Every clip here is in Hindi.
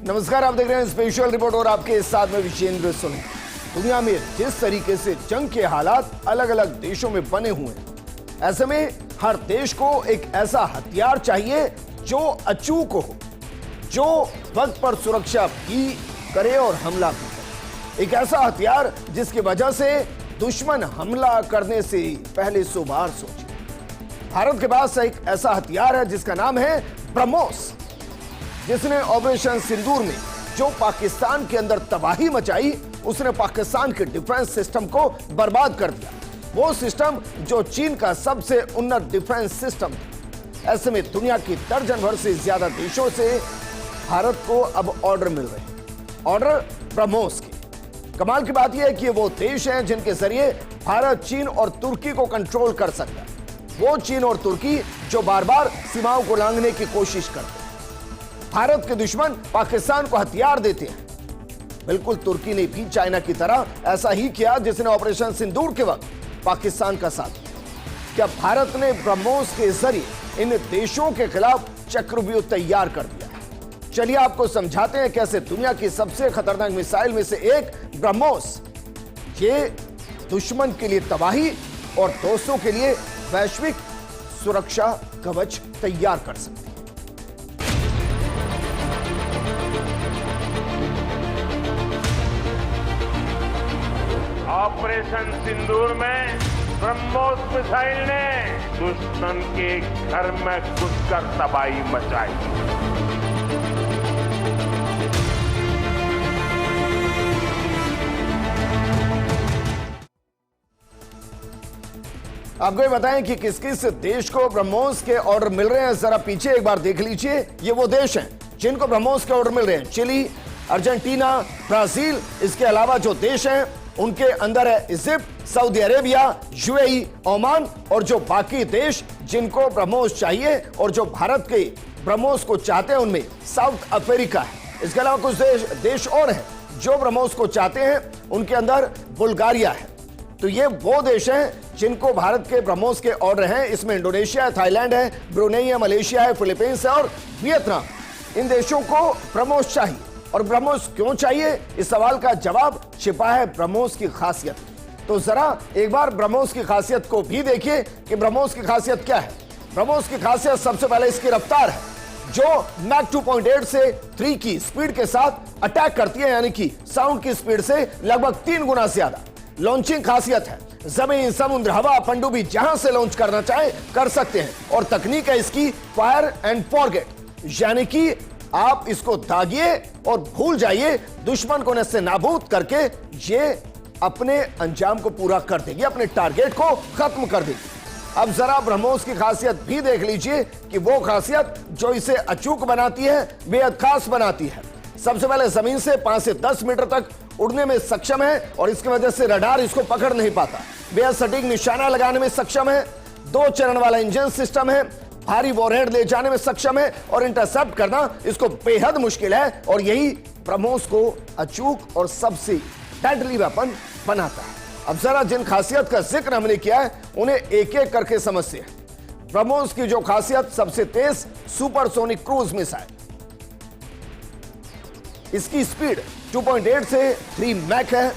नमस्कार, आप देख रहे हैं स्पेशल रिपोर्ट और आपके साथ में विजेंद्र सोनी। दुनिया में जिस तरीके से जंग के हालात अलग अलग देशों में बने हुए हैं, ऐसे में हर देश को एक ऐसा हथियार चाहिए जो अचूक हो, जो वक्त पर सुरक्षा भी करे और हमला भी करे। एक ऐसा हथियार जिसकी वजह से दुश्मन हमला करने से पहले 100 बार सोचे। भारत के पास एक ऐसा हथियार है जिसका नाम है ब्रह्मोस, जिसने ऑपरेशन सिंदूर में जो पाकिस्तान के अंदर तबाही मचाई, उसने पाकिस्तान के डिफेंस सिस्टम को बर्बाद कर दिया। वो सिस्टम जो चीन का सबसे उन्नत डिफेंस सिस्टम था। ऐसे में दुनिया की दर्जन भर से ज्यादा देशों से भारत को अब ऑर्डर मिल रहे हैं, ऑर्डर ब्रह्मोस के। कमाल की बात यह है कि वो देश हैं जिनके जरिए भारत चीन और तुर्की को कंट्रोल कर सकता है। वो चीन और तुर्की जो बार बार सीमाओं को लांघने की कोशिश करते हैं। भारत के दुश्मन पाकिस्तान को हथियार देते हैं। बिल्कुल तुर्की ने भी चाइना की तरह ऐसा ही किया, जिसने ऑपरेशन सिंदूर के वक्त पाकिस्तान का साथ दिया। क्या भारत ने ब्रह्मोस के जरिए इन देशों के खिलाफ चक्रव्यूह तैयार कर दिया है? चलिए आपको समझाते हैं कैसे दुनिया की सबसे खतरनाक मिसाइल में से एक ब्रह्मोस, ये दुश्मन के लिए तबाही और दोस्तों के लिए वैश्विक सुरक्षा कवच तैयार कर सकती है। ऑपरेशन सिंदूर में ब्रह्मोस मिसाइल ने दुश्मन के घर में घुसकर तबाही मचाई। आपको ये बताएं कि किस किस देश को ब्रह्मोस के ऑर्डर मिल रहे हैं। जरा पीछे एक बार देख लीजिए। ये वो देश हैं जिनको ब्रह्मोस के ऑर्डर मिल रहे हैं: चिली, अर्जेंटीना, ब्राजील। इसके अलावा जो देश हैं उनके अंदर है Egypt, Saudi Arabia, UAE, Oman और जो बाकी देश जिनको ब्रह्मोस चाहिए और जो भारत के ब्रह्मोस को चाहते हैं उनमें साउथ अफ्रीका है। इसके अलावा कुछ देश और हैं जो ब्रह्मोस को चाहते हैं, उनके अंदर बुल्गारिया है। तो ये वो देश हैं जिनको भारत के ब्रह्मोस के ऑर्डर हैं। इसमें इंडोनेशिया है, थाईलैंड है, ब्रुनेई है, मलेशिया है, फिलीपींस है और वियतनाम। इन देशों को ब्रह्मोस चाहिए। और ब्रह्मोस क्यों चाहिए, इस सवाल का जवाब छिपा है ब्रह्मोस की खासियत। तो जरा एक बार ब्रह्मोस की खासियत को भी देखिए कि ब्रह्मोस की खासियत क्या है। ब्रह्मोस की खासियत सबसे पहले इसकी रफ्तार है, जो मैक 2.8 से 3 की स्पीड के साथ अटैक करती है, यानी कि साउंड की स्पीड से लगभग 3 गुना ज्यादा। लॉन्चिंग खासियत है, जमीन, समुद्र, हवा, पनडुब्बी जहां से लॉन्च करना चाहे कर सकते हैं। और तकनीक है इसकी फायर एंड फॉरगेट, यानी कि आप इसको दागिए और भूल जाइए। दुश्मन को नस्से नाबूद करके ये अपने अंजाम को पूरा कर देगी, अपने टारगेट को खत्म कर देगी। अब जरा ब्रह्मोस की खासियत भी देख लीजिए कि वो खासियत जो इसे अचूक बनाती है, बेहद खास बनाती है। सबसे पहले जमीन से 5 से 10 मीटर तक उड़ने में सक्षम है और इसकी वजह से रडार इसको पकड़ नहीं पाता। बेहद सटीक निशाना लगाने में सक्षम है। 2 चरण वाला इंजन सिस्टम है। भारी वॉरहेड ले जाने में सक्षम है और इंटरसेप्ट करना इसको बेहद मुश्किल है। और यही ब्रह्मोस को अचूक और सबसे डेडली वेपन बनाता है। अब जरा जिन खासियत का जिक्र हमने किया है उन्हें एक एक करके समझते हैं। ब्रह्मोस की जो खासियत, सबसे तेज सुपरसोनिक क्रूज मिसाइल। इसकी स्पीड 2.8 से 3 मैक है,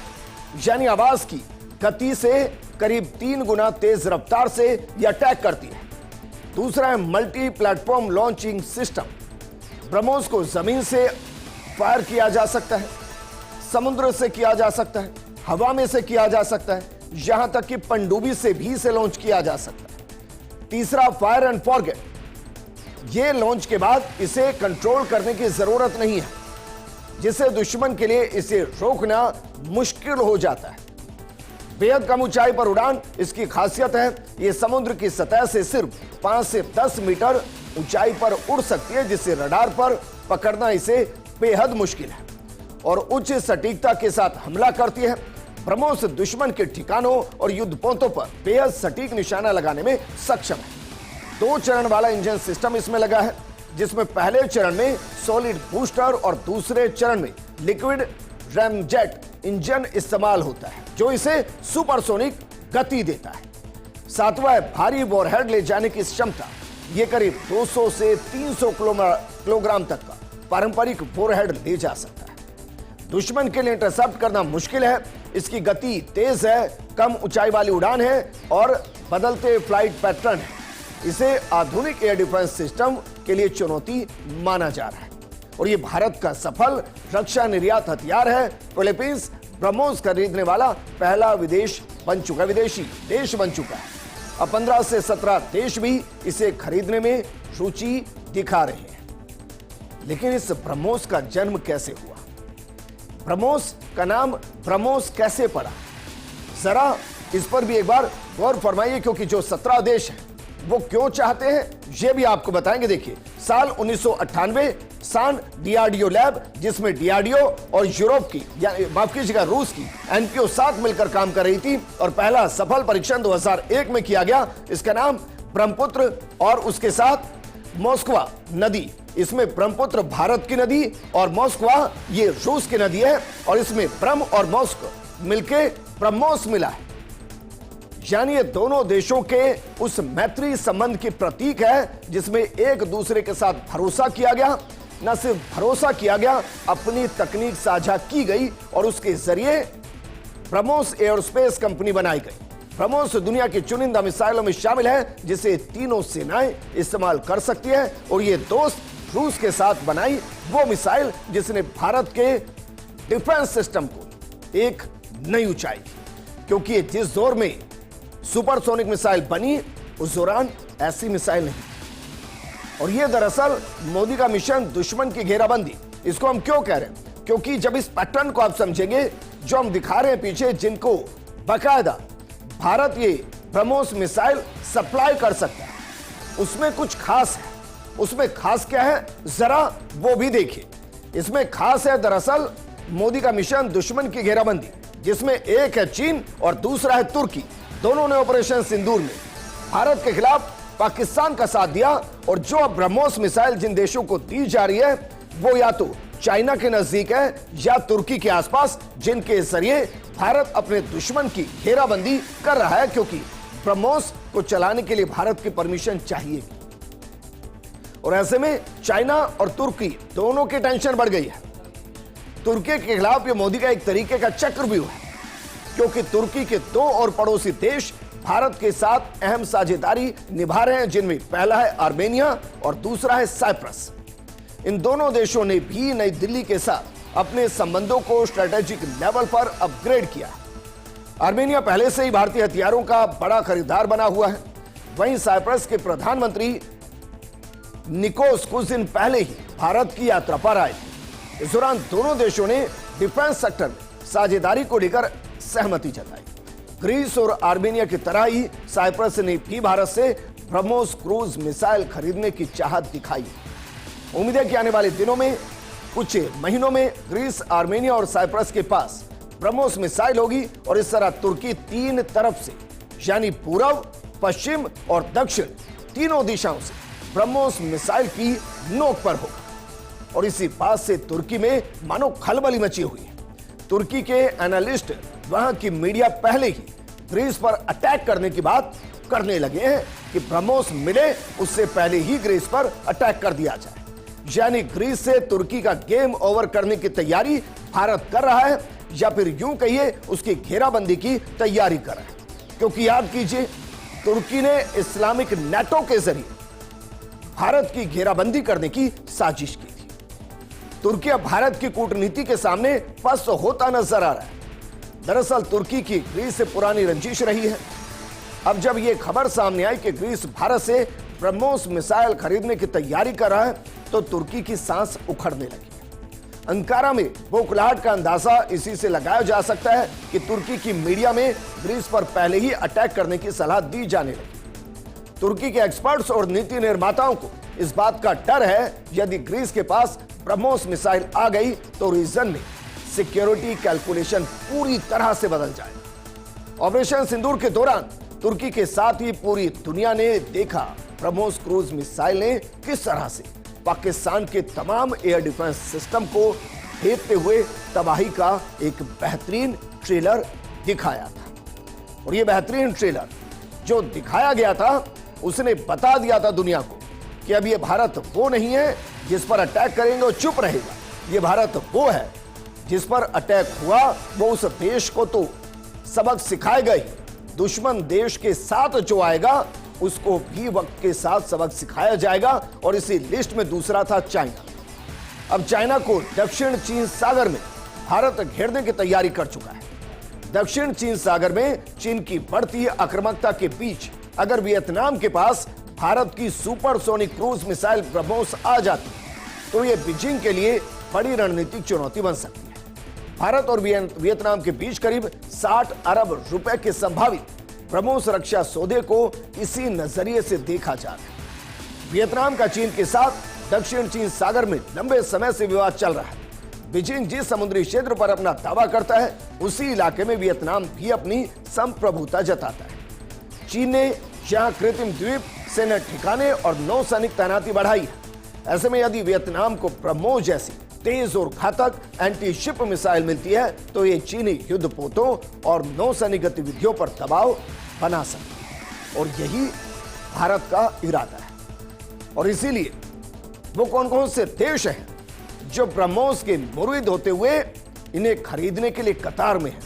यानी आवाज की गति से करीब 3 गुना तेज रफ्तार से यह अटैक करती है। दूसरा है multi platform launching system. BrahMos को जमीन से फायर किया जा सकता है, समुद्र से किया जा सकता है, हवा में से किया जा सकता है, यहां तक कि पनडुब्बी से भी इसे लॉन्च किया जा सकता है। तीसरा फायर एंड फॉरगेट, यह लॉन्च के बाद इसे कंट्रोल करने की जरूरत नहीं है, जिससे दुश्मन के लिए इसे रोकना मुश्किल हो जाता है। बेहद कम ऊंचाई पर उड़ान इसकी खासियत है। यह समुद्र की सतह से सिर्फ 5 से 10 मीटर ऊंचाई पर उड़ सकती है, जिससे रडार पर पकड़ना इसे बेहद मुश्किल है और उच्च सटीकता के साथ हमला करती है। ब्रह्मोस दुश्मन के ठिकानों और युद्धपोतों पर बेहद सटीक निशाना लगाने में सक्षम है। 2 चरण वाला इंजन सिस्टम इसमें लगा है, जिसमें पहले चरण में सॉलिड बूस्टर और दूसरे चरण में लिक्विड रैमजेट इंजन इस्तेमाल होता है, जो इसे सुपरसोनिक गति देता है। सातवां है भारी वॉरहेड ले जाने की क्षमता। ये करीब 200 से 300 किलोग्राम तक का पारंपरिक वॉरहेड ले जा सकता है। दुश्मन के लिए इंटरसेप्ट करना मुश्किल है, इसकी गति तेज है, कम ऊंचाई वाली उड़ान है और बदलते फ्लाइट पैटर्न है। इसे आधुनिक एयर डिफेंस सिस्टम के लिए चुनौती माना जा रहा है और यह भारत का सफल रक्षा निर्यात हथियार है। फिलीपींस ब्रह्मोस खरीदने वाला पहला विदेशी देश बन चुका है। अब 15 से 17 देश भी इसे खरीदने में रुचि दिखा रहे हैं। लेकिन इस ब्रह्मोस का जन्म कैसे हुआ? ब्रह्मोस का नाम ब्रह्मोस कैसे पड़ा? जरा इस पर भी एक बार गौर फरमाइए, क्योंकि जो 17 देश हैं वो क्यों चाहते हैं ये भी आपको बताएंगे। देखिए, साल 1998 सान डीआरडीओ लैब, जिसमें डीआरडीओ और यूरोप की माफ कीजिएगा रूस की एनपीओ साथ मिलकर काम कर रही थी और पहला सफल परीक्षण 2001 में किया गया। इसका नाम ब्रह्मपुत्र और उसके साथ मोस्कवा नदी। इसमें ब्रह्मपुत्र भारत की नदी और मोस्कवा ये रूस की नदी है और इसमें ब्रह्म और मोस्क मिलके ब्रह्मोस मिला है। यानी ये दोनों देशों के उस मैत्री संबंध की प्रतीक है जिसमें एक दूसरे के साथ भरोसा किया गया। न सिर्फ भरोसा किया गया, अपनी तकनीक साझा की गई और उसके जरिए ब्रह्मोस एयरोस्पेस कंपनी बनाई गई। ब्रह्मोस दुनिया की चुनिंदा मिसाइलों में शामिल है जिसे तीनों सेनाएं इस्तेमाल कर सकती है और ये दोस्त रूस के साथ बनाई वो मिसाइल जिसने भारत के डिफेंस सिस्टम को एक नई ऊंचाई दी। क्योंकि जिस दौर में सुपरसोनिक मिसाइल बनी उस दौरान ऐसी मिसाइल नहीं। और यह दरअसल मोदी का मिशन दुश्मन की घेराबंदी। इसको हम क्यों कह रहे हैं? क्योंकि जब इस पैटर्न को आप समझेंगे जो हम दिखा रहे हैं पीछे, जिनको बाकायदा भारत ये ब्रह्मोस मिसाइल सप्लाई कर सकता है, उसमें कुछ खास है। उसमें खास क्या है जरा वो भी देखिए। इसमें खास है दरअसल मोदी का मिशन दुश्मन की घेराबंदी, जिसमें एक है चीन और दूसरा है तुर्की। दोनों ने ऑपरेशन सिंदूर में भारत के खिलाफ पाकिस्तान का साथ दिया और जो अब ब्रह्मोस मिसाइल जिन देशों को दी जा रही है वो या तो चाइना के नजदीक है या तुर्की के आसपास, जिनके जरिए भारत अपने दुश्मन की घेराबंदी कर रहा है। क्योंकि ब्रह्मोस को चलाने के लिए भारत की परमिशन चाहिए और ऐसे में चाइना और तुर्की दोनों की टेंशन बढ़ गई है। तुर्की के खिलाफ ये मोदी का एक तरीके का चक्रव्यूह है, क्योंकि तुर्की के दो और पड़ोसी देश भारत के साथ अहम साझेदारी निभा रहे हैं, जिनमें पहला है आर्मेनिया और दूसरा है साइप्रस। इन दोनों देशों ने भी नई दिल्ली के साथ अपने संबंधों को स्ट्रेटेजिक लेवल पर अपग्रेड किया। आर्मेनिया पहले से ही भारतीय हथियारों का बड़ा खरीदार बना हुआ है। वहीं साइप्रस के प्रधानमंत्री निकोस कुछ दिन पहले ही भारत की यात्रा पर आए। इस दौरान दोनों देशों ने डिफेंस सेक्टर में साझेदारी को लेकर सहमति जताई। ग्रीस और आर्मेनिया की तरह ही साइप्रस ने भी भारत से ब्रह्मोस क्रूज मिसाइल खरीदने की चाहत दिखाई। उम्मीद है कि आने वाले दिनों में कुछ महीनों में ग्रीस, आर्मेनिया और साइप्रस के पास ब्रह्मोस मिसाइल होगी और इस तरह तुर्की तीन तरफ से यानी पूर्व, पश्चिम और दक्षिण तीनों दिशाओं से ब्रह्मोस मिसाइल की नोक पर होगा। और इसी बात से तुर्की में मानो खलबली मची हुई है। तुर्की के एनालिस्ट, वहां की मीडिया पहले ही ग्रीस पर अटैक करने की बात करने लगे हैं कि ब्रह्मोस मिले उससे पहले ही ग्रीस पर अटैक कर दिया जाए। यानी ग्रीस से तुर्की का गेम ओवर करने की तैयारी भारत कर रहा है, या फिर यूं कहिए उसकी घेराबंदी की तैयारी कर रहा है। क्योंकि याद कीजिए, तुर्की ने इस्लामिक नेटो के जरिए भारत की घेराबंदी करने की साजिश की थी। तुर्की अब भारत की कूटनीति के सामने पस्त होता नजर आ रहा है। दरअसल तुर्की की ग्रीस से पुरानी रंजिश रही है। अब जब यह खबर सामने आई कि ग्रीस भारत से ब्रह्मोस मिसाइल खरीदने की तैयारी कर रहा है, तो तुर्की की सांस उखड़ने लगी। अंकारा में बौखलाहट का अंदाजा इसी से लगाया जा सकता है कि तुर्की की मीडिया में ग्रीस पर पहले ही अटैक करने की सलाह दी जाने लगी। तुर्की के एक्सपर्ट्स और नीति निर्माताओं को इस बात का डर है, यदि ग्रीस के पास ब्रह्मोस मिसाइल आ गई तो रीजन में सिक्योरिटी कैलकुलेशन पूरी तरह से बदल जाएगा। ऑपरेशन सिंदूर के दौरान तुर्की के साथ ही पूरी दुनिया ने देखा ब्रह्मोस क्रूज मिसाइल ने किस तरह से पाकिस्तान के तमाम एयर डिफेंस सिस्टम को भेदते हुए तबाही का एक बेहतरीन ट्रेलर दिखाया था। और यह बेहतरीन ट्रेलर जो दिखाया गया था, उसने बता दिया था दुनिया को कि अब यह भारत वो नहीं है जिस पर अटैक करेंगे वो चुप रहेगा। ये भारत वो है जिस पर अटैक हुआ वो उस देश को तो सबक सिखाएगा ही, दुश्मन देश के साथ जो आएगा उसको भी वक्त के साथ सबक सिखाया जाएगा। और इसी लिस्ट में दूसरा था चाइना। अब चाइना को दक्षिण चीन सागर में भारत घेरने की तैयारी कर चुका है। दक्षिण चीन सागर में चीन की बढ़ती आक्रामकता के बीच अगर वियतनाम के पास भारत की सुपरसोनिक क्रूज मिसाइल ब्रह्मोस आ जाती तो यह बीजिंग के लिए बड़ी रणनीतिक चुनौती बन सकती है। भारत और वियतनाम के बीच करीब 60 अरब रुपए के संभावित ब्रह्मोस रक्षा सौदे को इसी नजरिए से देखा जा रहा है। वियतनाम का चीन के साथ दक्षिण चीन सागर में लंबे समय से विवाद चल रहा है। बीजिंग जिस समुद्री क्षेत्र पर अपना दावा करता है उसी इलाके में वियतनाम भी अपनी संप्रभुता जताता है। चीन ने यहां कृत्रिम द्वीप, सेना ठिकाने और नौसैनिक तैनाती बढ़ाई है। ऐसे में यदि वियतनाम को ब्रह्मोस जैसी तेज और घातक एंटी शिप मिसाइल मिलती है तो ये चीनी युद्धपोतों और नौसैनिक गतिविधियों पर दबाव बना सकती है और यही भारत का इरादा है। और इसीलिए वो कौन कौन से देश हैं जो ब्रह्मोस के मुरीद होते हुए इन्हें खरीदने के लिए कतार में हैं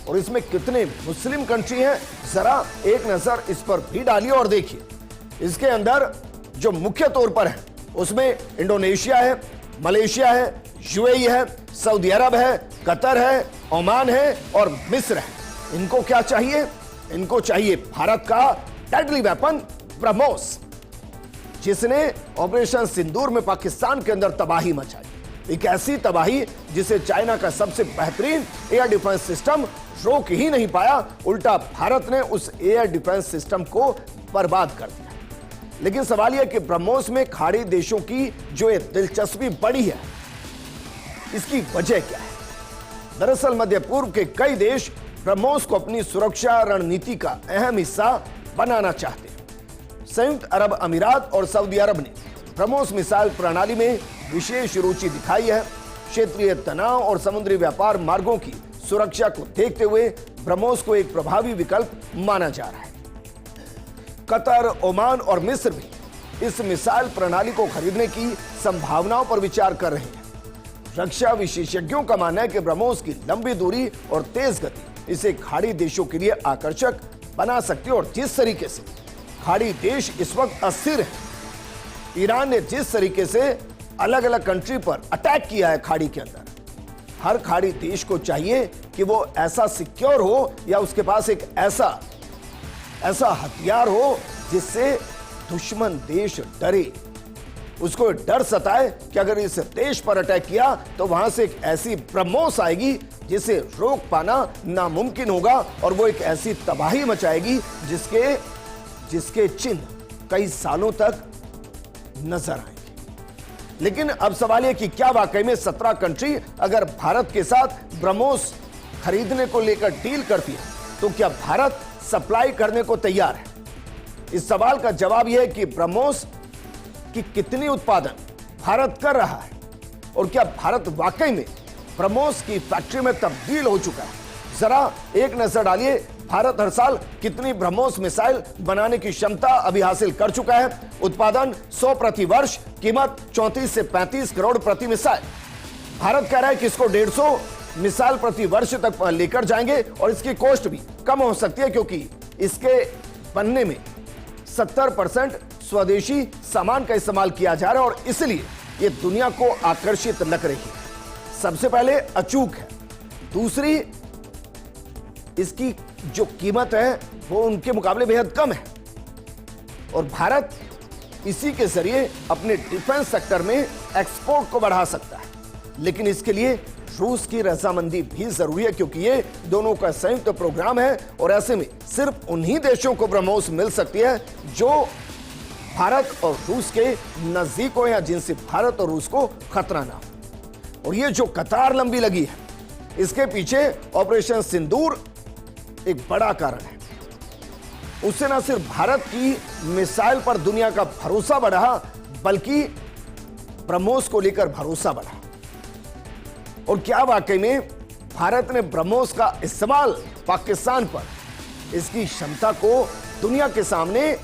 और इसमें कितने मुस्लिम कंट्री हैं, जरा एक नजर इस पर भी डालिए और देखिए। इसके अंदर जो मुख्य तौर पर है उसमें इंडोनेशिया है, मलेशिया है, यूएई है, सऊदी अरब है, कतर है, ओमान है और मिस्र है। इनको क्या चाहिए? इनको चाहिए भारत का डेडली वेपन ब्रह्मोस, जिसने ऑपरेशन सिंदूर में पाकिस्तान के अंदर तबाही मचाई। एक ऐसी तबाही जिसे चाइना का सबसे बेहतरीन एयर डिफेंस सिस्टम रोक ही नहीं पाया, उल्टा भारत ने उस एयर डिफेंस सिस्टम को बर्बाद कर दिया। लेकिन सवाल यह कि ब्रह्मोस में खाड़ी देशों की जो एक दिलचस्पी बढ़ी है, इसकी वजह क्या है? दरअसल मध्य पूर्व के कई देश ब्रह्मोस को अपनी सुरक्षा रणनीति का अहम हिस्सा बनाना चाहते हैं। संयुक्त अरब अमीरात और सऊदी अरब ने ब्रह्मोस मिसाइल प्रणाली में विशेष रुचि दिखाई है। क्षेत्रीय तनाव और समुद्री व्यापार मार्गों की सुरक्षा को देखते हुए ब्रह्मोस को एक प्रभावी विकल्प माना जा रहा है। कतर, ओमान और मिस्र भी इस मिसाइल प्रणाली को खरीदने की संभावनाओं पर विचार कर रहे हैं। रक्षा विशेषज्ञों का मानना है कि ब्रह्मोस की लंबी दूरी और तेज गति इसे खाड़ी देशों के लिए आकर्षक बना सकती है। और जिस तरीके से खाड़ी देश इस वक्त अस्थिर है, ईरान ने जिस तरीके से अलग अलग कंट्री पर अटैक किया है खाड़ी के अंदर, हर खाड़ी देश को चाहिए कि वो ऐसा सिक्योर हो या उसके पास एक ऐसा हथियार हो जिससे दुश्मन देश डरे, उसको डर सताए कि अगर इस देश पर अटैक किया तो वहां से एक ऐसी ब्रह्मोस आएगी जिसे रोक पाना नामुमकिन होगा और वो एक ऐसी तबाही मचाएगी जिसके चिन्ह कई सालों तक नजर आएंगे। लेकिन अब सवाल यह कि क्या वाकई में 17 कंट्री अगर भारत के साथ ब्रह्मोस खरीदने को लेकर डील करती है तो क्या भारत सप्लाई करने को तैयार है? इस सवाल का जवाब यह है कि ब्रह्मोस की कितनी उत्पादन भारत कर रहा है और क्या भारत वाकई में ब्रह्मोस की फैक्ट्री में तब्दील हो चुका है। जरा एक नजर डालिए, भारत हर साल कितनी ब्रह्मोस मिसाइल बनाने की क्षमता अभी हासिल कर चुका है। उत्पादन 100 प्रति वर्ष, कीमत 34 से 35 करोड़ प्रति मिसाइल। भारत कह रहा है कि इसको 150 मिसाइल प्रति वर्ष तक लेकर जाएंगे और इसकी कॉस्ट भी कम हो सकती है क्योंकि इसके बनने में 70% स्वदेशी सामान का इस्तेमाल किया जा रहा है और इसलिए ये दुनिया को आकर्षित लग रही है। सबसे पहले अचूक है, दूसरी इसकी जो कीमत है वो उनके मुकाबले बेहद कम है और भारत इसी के जरिए अपने डिफेंस सेक्टर में एक्सपोर्ट को बढ़ा सकता है। लेकिन इसके लिए रूस की रजामंदी भी जरूरी है क्योंकि ये दोनों का संयुक्त प्रोग्राम है और ऐसे में सिर्फ उन्हीं देशों को ब्रह्मोस मिल सकती है जो भारत और रूस के नजदीक हो या जिनसे भारत और रूस को खतरा ना हो। और ये जो कतार लंबी लगी है, इसके पीछे ऑपरेशन सिंदूर एक बड़ा कारण है। उससे न सिर्फ भारत की मिसाइल पर दुनिया का भरोसा बढ़ा बल्कि ब्रह्मोस को लेकर भरोसा बढ़ा। और क्या वाकई में भारत ने ब्रह्मोस का इस्तेमाल पाकिस्तान पर इसकी क्षमता को दुनिया के सामने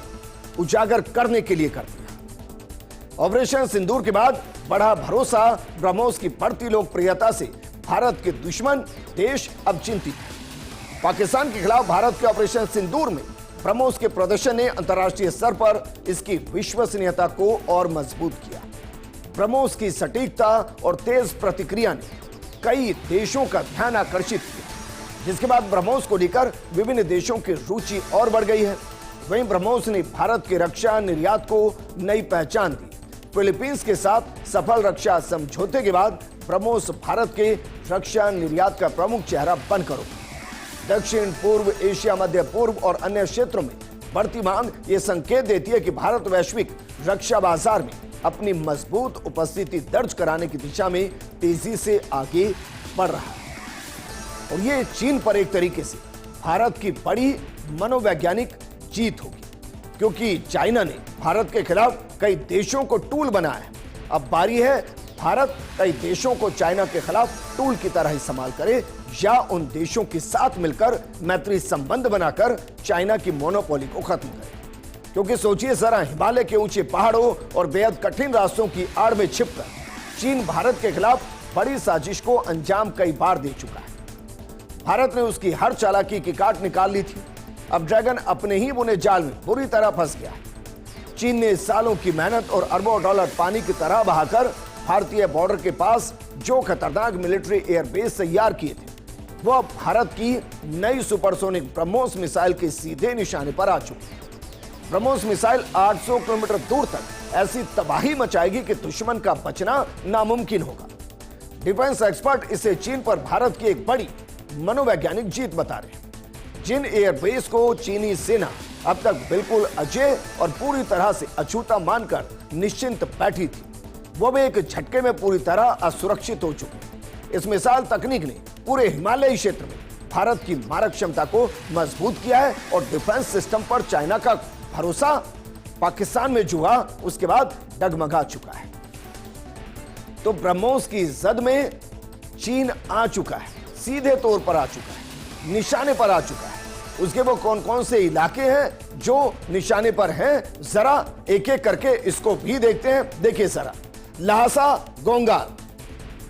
उजागर करने के लिए कर दिया। ऑपरेशन सिंदूर के बाद बढ़ा भरोसा, ब्रह्मोस की बढ़ती लोकप्रियता से भारत के दुश्मन देश अब चिंतित है। पाकिस्तान के खिलाफ भारत के ऑपरेशन सिंदूर में ब्रह्मोस के प्रदर्शन ने अंतर्राष्ट्रीय स्तर पर इसकी विश्वसनीयता को और मजबूत किया। ब्रह्मोस की सटीकता और तेज प्रतिक्रिया ने कई देशों का ध्यान आकर्षित किया, जिसके बाद ब्रह्मोस को लेकर विभिन्न देशों की रुचि और बढ़ गई है। वहीं ब्रह्मोस ने भारत के रक्षा निर्यात को नई पहचान दी। फिलीपींस के साथ सफल रक्षा समझौते के बाद ब्रह्मोस भारत के रक्षा निर्यात का प्रमुख चेहरा बनकर उभरा। दक्षिण पूर्व एशिया, मध्य पूर्व और अन्य क्षेत्रों में बढ़ती मांग ये संकेत देती है कि भारत वैश्विक रक्षा बाजार में अपनी मजबूत उपस्थिति दर्ज कराने की दिशा में तेजी से आगे बढ़ रहा है। और ये चीन पर एक तरीके से भारत की बड़ी मनोवैज्ञानिक जीत होगी, क्योंकि चाइना ने भारत के खिलाफ कई देशों को टूल बनाया है। अब बारी है भारत कई देशों को चाइना के खिलाफ टूल की तरह इस्तेमाल करे या उन देशों के साथ मिलकर मैत्री संबंध बनाकर चाइना की मोनोपोली को खत्म करे। क्योंकि सोचिए जरा, हिमालय के ऊंचे पहाड़ों और बेहद कठिन रास्तों की आड़ में छिपकर चीन भारत के खिलाफ बड़ी साजिश को अंजाम कई बार दे चुका है। भारत ने उसकी हर चालाकी की काट निकाल ली थी। अब ड्रैगन अपने ही बुने जाल में बुरी तरह फंस गया है। चीन ने सालों की मेहनत और अरबों डॉलर पानी की तरह बहाकर भारतीय बॉर्डर के पास जो खतरनाक मिलिट्री एयरबेस तैयार किए थे, वो अब भारत की नई सुपरसोनिक ब्रह्मोस मिसाइल के सीधे निशाने पर आ चुकी है। ब्रह्मोस मिसाइल 800 किलोमीटर दूर तक ऐसी तबाही मचाएगी कि दुश्मन का बचना नामुमकिन होगा। डिफेंस एक्सपर्ट इसे चीन पर भारत की एक बड़ी मनोवैज्ञानिक जीत बता रहे हैं। जिन एयरबेस को चीनी सेना अब तक बिल्कुल अजेय और पूरी तरह से अछूता मानकर निश्चिंत बैठी थी, वो भी एक झटके में पूरी तरह असुरक्षित हो चुकी। इस मिसाइल तकनीक ने पूरे हिमालयी क्षेत्र में भारत की मारक क्षमता को मजबूत किया है और डिफेंस सिस्टम पर चाइना का भरोसा पाकिस्तान में जो हुआ उसके बाद डगमगा चुका है। तो ब्रह्मोस की जद में चीन आ चुका है, सीधे तौर पर आ चुका है, निशाने पर आ चुका है। उसके वो कौन कौन से इलाके हैं जो निशाने पर हैं, जरा एक एक करके इसको भी देखते हैं। देखिए जरा, लहासा गोंगार,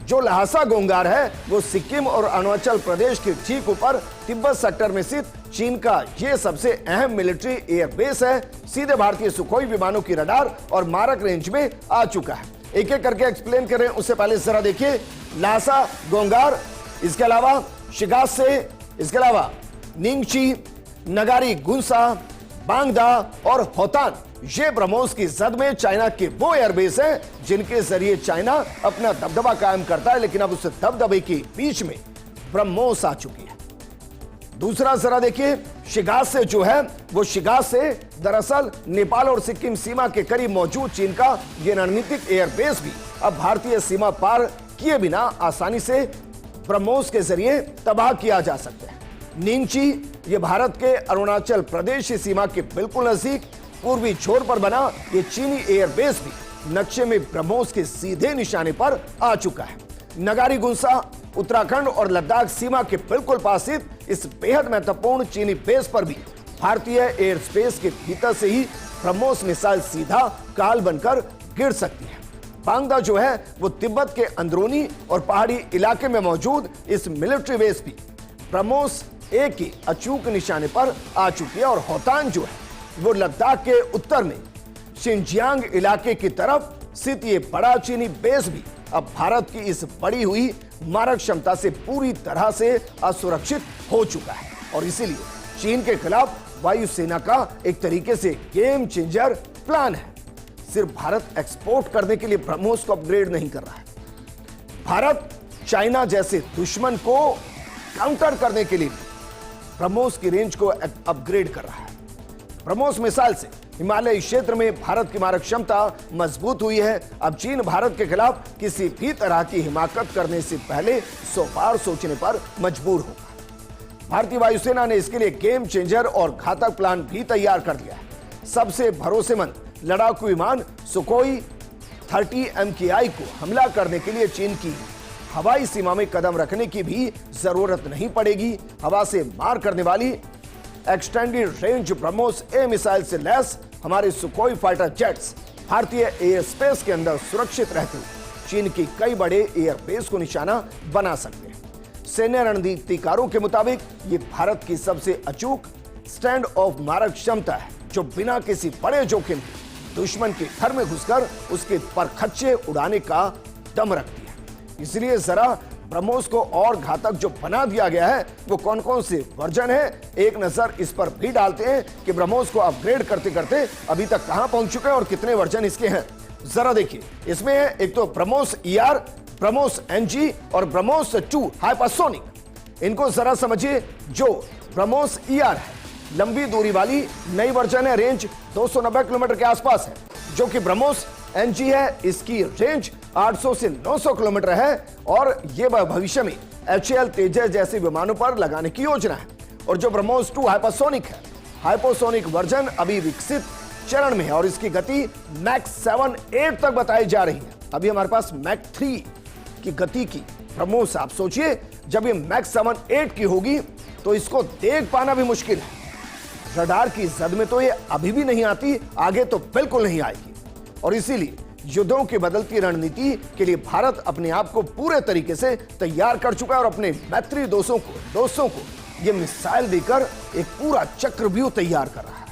जो लहासा गोंगार है वो सिक्किम और अरुणाचल प्रदेश के ठीक ऊपर तिब्बत सेक्टर में स्थित चीन का ये सबसे अहम मिलिट्री एयरबेस है। सीधे भारतीय सुखोई विमानों की रडार और मारक रेंज में आ चुका है। एक एक करके एक्सप्लेन करें उससे पहले जरा देखिए, लहासा गोंगार, इसके अलावा शिगासे, इसके अलावा निंगची, नगारी गुंसा, बांगदा और होतान, ये ब्रह्मोस की जद में चाइना के वो एयरबेस हैं जिनके जरिए चाइना अपना दबदबा कायम करता है। लेकिन अब उस दबदबे के बीच में ब्रह्मोस आ चुकी है। दूसरा जरा देखिए, शिगासे जो है वो शिगासे दरअसल नेपाल और सिक्किम सीमा के करीब मौजूद चीन का ये रणनीतिक एयरबेस भी अब भारतीय सीमा पार किए बिना आसानी से ब्रह्मोस के जरिए तबाह किया जा सकता है। निंगची, ये भारत के अरुणाचल प्रदेश की सीमा के बिल्कुल नजदीक पूर्वी छोर पर बना ये चीनी एयरबेस भी नक्शे में ब्रह्मोस के सीधे निशाने पर आ चुका है। नगारी गुंसा, उत्तराखंड और लद्दाख सीमा के बिल्कुल पास स्थित इस बेहद महत्वपूर्ण चीनी बेस पर भी भारतीय एयर स्पेस के भीतर से ही ब्रह्मोस मिसाइल सीधा काल बनकर गिर सकती है। बांगदा जो है वो तिब्बत के अंदरूनी और पहाड़ी इलाके में मौजूद इस मिलिट्री बेस भी ब्रह्मोस एक ही अचूक निशाने पर आ चुकी है। और होतान जो है वो लद्दाख के उत्तर में शिनजियांग इलाके की तरफ स्थित ये बड़ा चीनी बेस भी अब भारत की इस बढ़ी हुई मारक क्षमता से पूरी तरह से असुरक्षित हो चुका है। और इसीलिए चीन के खिलाफ वायुसेना का एक तरीके से गेम चेंजर प्लान है। सिर्फ भारत एक्सपोर्ट करने के लिए ब्रह्मोस को अपग्रेड नहीं कर रहा है, भारत चाइना जैसे दुश्मन को काउंटर करने के लिए ब्रह्मोस की रेंज को अपग्रेड कर रहा है। ब्रह्मोस मिसाइल से हिमालयी क्षेत्र में भारत की मारक क्षमता मजबूत हुई है। अब चीन भारत के खिलाफ किसी भी तरह की हिमाकत करने से पहले 100 बार सोचने पर मजबूर होगा। भारतीय वायुसेना ने इसके लिए गेम चेंजर और घातक प्लान भी तैयार कर लिया है। सबसे भरोसेमंद लड़ाकू विमान सुखोई 30 MKI को हमला करने के लिए चीन की हवाई सीमा में कदम रखने की भी जरूरत नहीं पड़ेगी। हवा से मार करने वाली एक्सटेंडेड रेंज ब्रह्मोस ए मिसाइल से लैस हमारे सुखोई फाइटर जेट्स भारतीय एयर स्पेस के अंदर सुरक्षित रहते हुए चीन की कई बड़े एयरबेस को निशाना बना सकते हैं। सैन्य रणनीतिकारों के मुताबिक ये भारत की सबसे अचूक स्टैंड ऑफ मारक क्षमता है, जो बिना किसी बड़े जोखिम के दुश्मन के घर में घुसकर उसके परखच्चे उड़ाने का दम रखती है। इसलिए जरा ब्रह्मोस को और घातक जो बना दिया गया है वो कौन कौन से वर्जन है, एक नजर इस पर भी डालते हैं कि ब्रह्मोस को अपग्रेड करते करते अभी तक कहां पहुंच चुके हैं और कितने वर्जन इसके हैं। जरा देखिए, इसमें है एक तो ब्रह्मोस ER, ब्रह्मोस NG और ब्रह्मोस 2 हाइपरसोनिक। इनको जरा समझिए। जो ब्रह्मोस ER है, लंबी दूरी वाली नई वर्जन है, रेंज 290 किलोमीटर के आसपास है। जो कि ब्रह्मोस NG है, इसकी रेंज 800 से 900 किलोमीटर है और यह भविष्य में HAL तेजस जैसे विमानों पर लगाने की योजना है। और जो ब्रह्मोस 2 हाइपरसोनिक है, हाइपरसोनिक वर्जन अभी विकसित चरण में है और इसकी गति मैक 7-8 तक बताई जा रही है। अभी हमारे पास मैक 3 की गति की ब्रह्मोस, आप सोचिए जब ये मैक 7-8 की होगी तो इसको देख पाना भी मुश्किल है। रडार की जद में तो ये अभी भी नहीं आती, आगे तो बिल्कुल नहीं आएगी। और इसीलिए युद्धों की बदलती रणनीति के लिए भारत अपने आप को पूरे तरीके से तैयार कर चुका है और अपने मैत्री दोस्तों को ये मिसाइल देकर एक पूरा चक्रव्यूह तैयार कर रहा है।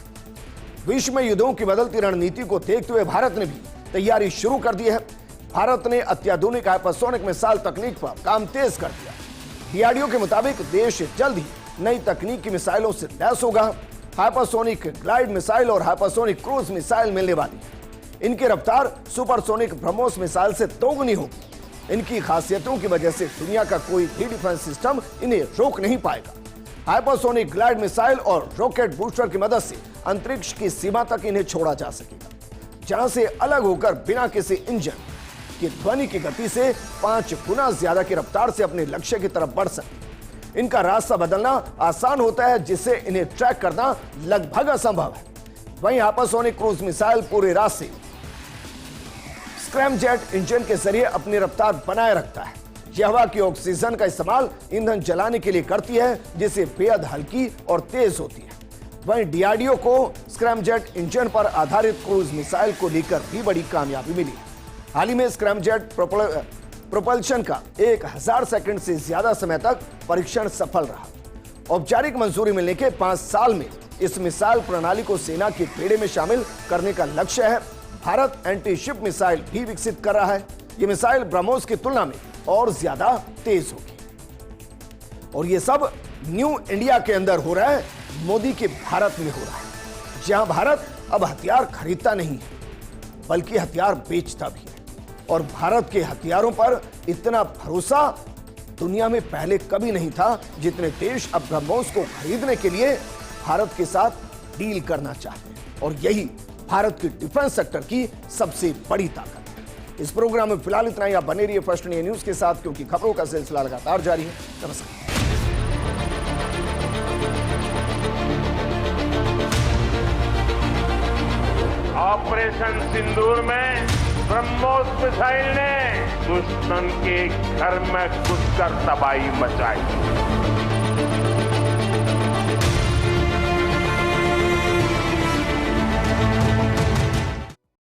विश्व में युद्धों की बदलती रणनीति को देखते हुए भारत ने भी तैयारी शुरू कर दी है। भारत ने अत्याधुनिक हाइपरसोनिक मिसाइल तकनीक पर काम तेज कर दिया। DRDO के मुताबिक देश जल्द ही नई तकनीक की मिसाइलों से लैस होगा। हाइपरसोनिक ग्लाइड मिसाइल और हाइपरसोनिक क्रूज मिसाइल मिलने वाली है। इनकी रफ्तार सुपरसोनिक ब्रह्मोस मिसाइल से दोगुनी होगी। इनकी खासियतों की वजह से दुनिया का कोई भी डिफेंस सिस्टम इन्हें रोक नहीं पाएगा। हाइपरसोनिक ग्लाइड मिसाइल और रॉकेट बूस्टर की मदद से अंतरिक्ष की सीमा तक इन्हें छोड़ा जा सकेगा, जहां से अलग होकर बिना किसी इंजन की ध्वनि की गति से 5 गुना ज्यादा की रफ्तार से अपने लक्ष्य की तरफ बढ़ सकते। इनका रास्ता बदलना आसान होता है, जिससे इन्हें ट्रैक करना लगभग असंभव है। वहीं हाइपरसोनिक क्रूज मिसाइल पूरे रास्ते स्क्रैमजेट इंजन के जरिए अपनी रफ्तार बनाए रखता है। यह हवा की ऑक्सीजन का इस्तेमाल ईंधन जलाने के लिए करती है, जिससे बेहद हल्की और तेज होती है। वहीं DRDO को स्क्रैमजेट इंजन पर आधारित क्रूज मिसाइल को लेकर भी बड़ी कामयाबी मिली है। हाल ही में स्क्रैमजेट प्रोपल्शन का 1000 सेकंड से ज्यादा समय तक परीक्षण सफल रहा। औपचारिक मंजूरी मिलने के 5 साल में इस मिसाइल प्रणाली को सेना के बेड़े में शामिल करने का लक्ष्य है। भारत एंटी शिप मिसाइल भी विकसित कर रहा है। यह मिसाइल ब्रह्मोस की तुलना में और ज्यादा तेज होगी। और यह सब न्यू इंडिया के अंदर हो रहा है, मोदी के भारत में हो रहा है, जहां भारत अब हथियार खरीदता नहीं है बल्कि हथियार बेचता भी है। और भारत के हथियारों पर इतना भरोसा दुनिया में पहले कभी नहीं था, जितने देश अब ब्रह्मोस को खरीदने के लिए भारत के साथ डील करना चाहते हैं। और यही भारत की डिफेंस सेक्टर की सबसे बड़ी ताकत है। इस प्रोग्राम में फिलहाल इतना ही। आप बने रहिए फर्स्ट इंडिया न्यूज के साथ, क्योंकि खबरों का सिलसिला लगातार जारी है। नमस्कार। ऑपरेशन सिंदूर में ब्रह्मोस मिसाइल ने दुश्मन के घर में घुसकर तबाही मचाई।